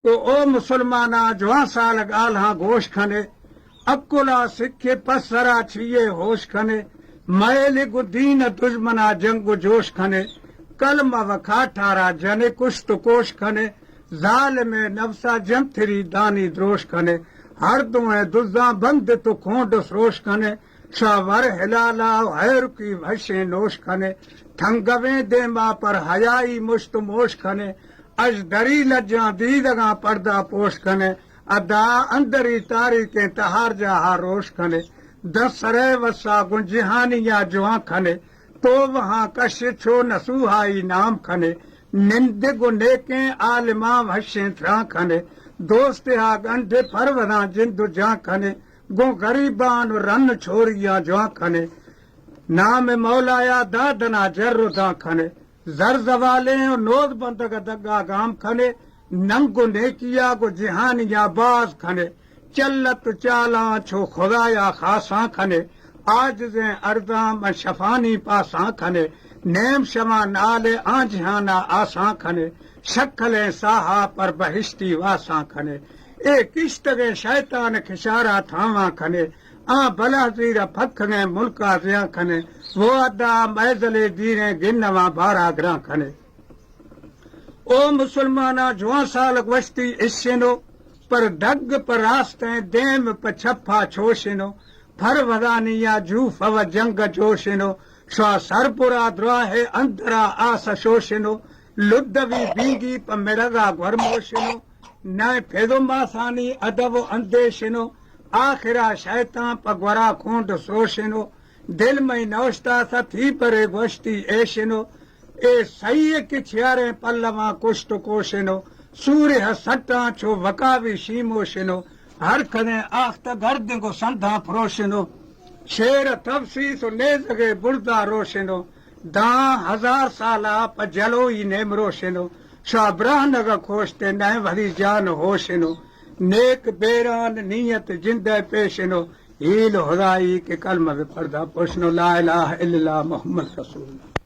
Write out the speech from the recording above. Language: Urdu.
تو او مسلمانا جوان سال گال ہاں گوش کھنے اکلا سکھے پسرا چھیے ہوش کھنے میل گو دین دشمنا جنگ جوش کھنے کلمہ وکھا ٹھارا جنے کشت کوش کھنے ظالم نفسا جم تھری دانی دروش کھنے ہر دوئیں دزاں بند تو کھونڈ سروش کھنے شاور ہلالا حیر کی بھشیں نوش کھنے تھنگویں دے ماں پر حیائی مشت موش کھنے اج دری لجاں دیدگاں پردہ پوش کھنے ادا اندری تاریخیں تہار جہاں روش کھنے دسرے وسا گنجہانیاں جوان کھنے تو وہاں کش چھو نسوہائی نام کھنے نند گو نیکیں عالماں بھشیں تھراں کھنے دوست ہا گنڈے پروراں جندو جاں کھنے گو غریبان رن چھوڑیاں جوان کھنے نام مولایا دادنا جر داں کھنے زر زوالیں نوز بندگ دگا گام کھنے ننگو نیکیا گو جہانیا باز کھنے چلت چالاں چھو خدایا خاصاں کھنے آجزیں ارضاں من شفانی پاساں کھنے نیم شما نالے آنجہانا آساں کھنے شکلیں ساہا پر بہشتی واساں کھنے اے کشتگیں شیطان کھشارا تھاواں کھنے آن بلا زیرہ پھکھنے ملکا زیاں کھنے وہ ادا میزلے دیریں گنواں بارہ گراں کھنے او مسلمانہ جوان سال وشتی اشنو پر دگ پر راستیں دیم پر چھپا چھوشنو پھر ودانیا جو فو جنگ جوشنو شوا سر پورا دراہ اندرا آس شوشنو لدوی بینگی پر مرگا گورموشنو نائے پھیدو ماسانی ادب اندیشنو آخرا شیطان پر گورا کھونڈ سوشنو دل میں نوشتا سا تھی پر گوشتی ایشنو اے سیئے کی چھیاریں پلواں کشت کوشنو سورہ سٹاں چھو وکاوی شیموشنو ہر کھنے آخت گردن کو سندھا پروشنو شیر تفسیس و نیزگے بردہ روشنو داں ہزار سالہ پا جلوئی نیم روشنو شابرانگ کھوشتے نئے وری جان ہوشنو نیک بیران نیت جندے پیشنو ہیل خدائی کے کلمہ پردہ پوشنو لا الہ الا اللہ محمد رسول اللہ